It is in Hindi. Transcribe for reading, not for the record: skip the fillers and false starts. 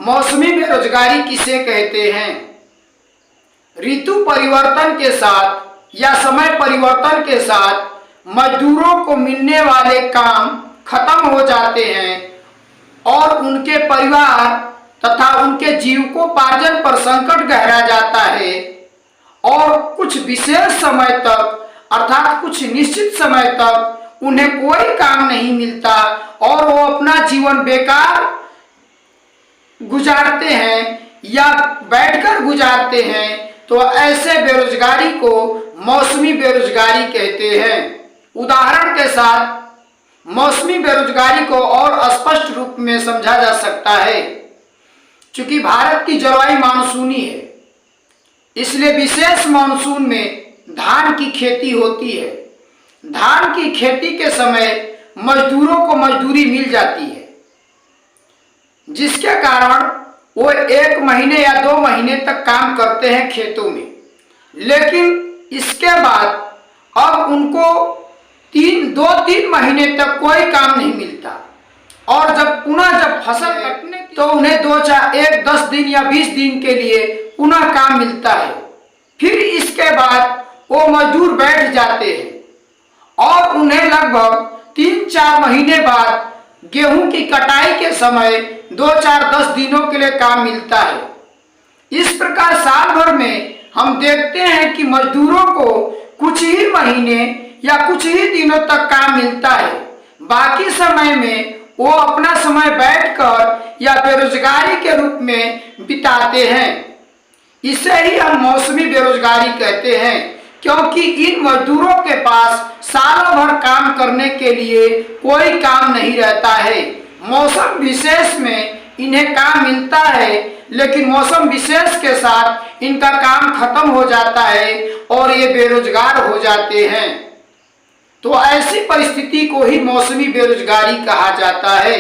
मौसमी बेरोजगारी किसे कहते हैं? ऋतु परिवर्तन के साथ या समय परिवर्तन के साथ मजदूरों को मिलने वाले काम खत्म हो जाते हैं और उनके परिवार तथा उनके जीविकोपार्जन पर संकट गहरा जाता है और कुछ विशेष समय तक अर्थात कुछ निश्चित समय तक उन्हें कोई काम नहीं मिलता और वो अपना जीवन बेकार गुजारते हैं या बैठकर गुजारते हैं, तो ऐसे बेरोजगारी को मौसमी बेरोजगारी कहते हैं। उदाहरण के साथ मौसमी बेरोजगारी को और स्पष्ट रूप में समझा जा सकता है। चूंकि भारत की जलवायु मानसूनी है, इसलिए विशेष मानसून में धान की खेती होती है। धान की खेती के समय मजदूरों को मजदूरी मिल जाती है, जिसके कारण वो 1 महीने या 2 महीने तक काम करते हैं खेतों में। लेकिन इसके बाद अब उनको 2-3 महीने तक कोई काम नहीं मिलता और जब फसल कटने तो उन्हें 10 दिन या 20 दिन के लिए पुनः काम मिलता है। फिर इसके बाद वो मजदूर बैठ जाते हैं और उन्हें लगभग 3-4 महीने बाद गेहूं की कटाई के समय 2-4-10 दिनों के लिए काम मिलता है। इस प्रकार साल भर में हम देखते हैं कि मजदूरों को कुछ ही महीने या कुछ ही दिनों तक काम मिलता है। बाकी समय में वो अपना समय बैठकर या बेरोजगारी के रूप में बिताते हैं। इसे ही हम मौसमी बेरोजगारी कहते हैं, क्योंकि इन मजदूरों के पास सालों भर काम करने के लिए कोई काम नहीं रहता है। मौसम विशेष में इन्हें काम मिलता है, लेकिन मौसम विशेष के साथ इनका काम खत्म हो जाता है और ये बेरोजगार हो जाते हैं। तो ऐसी परिस्थिति को ही मौसमी बेरोजगारी कहा जाता है।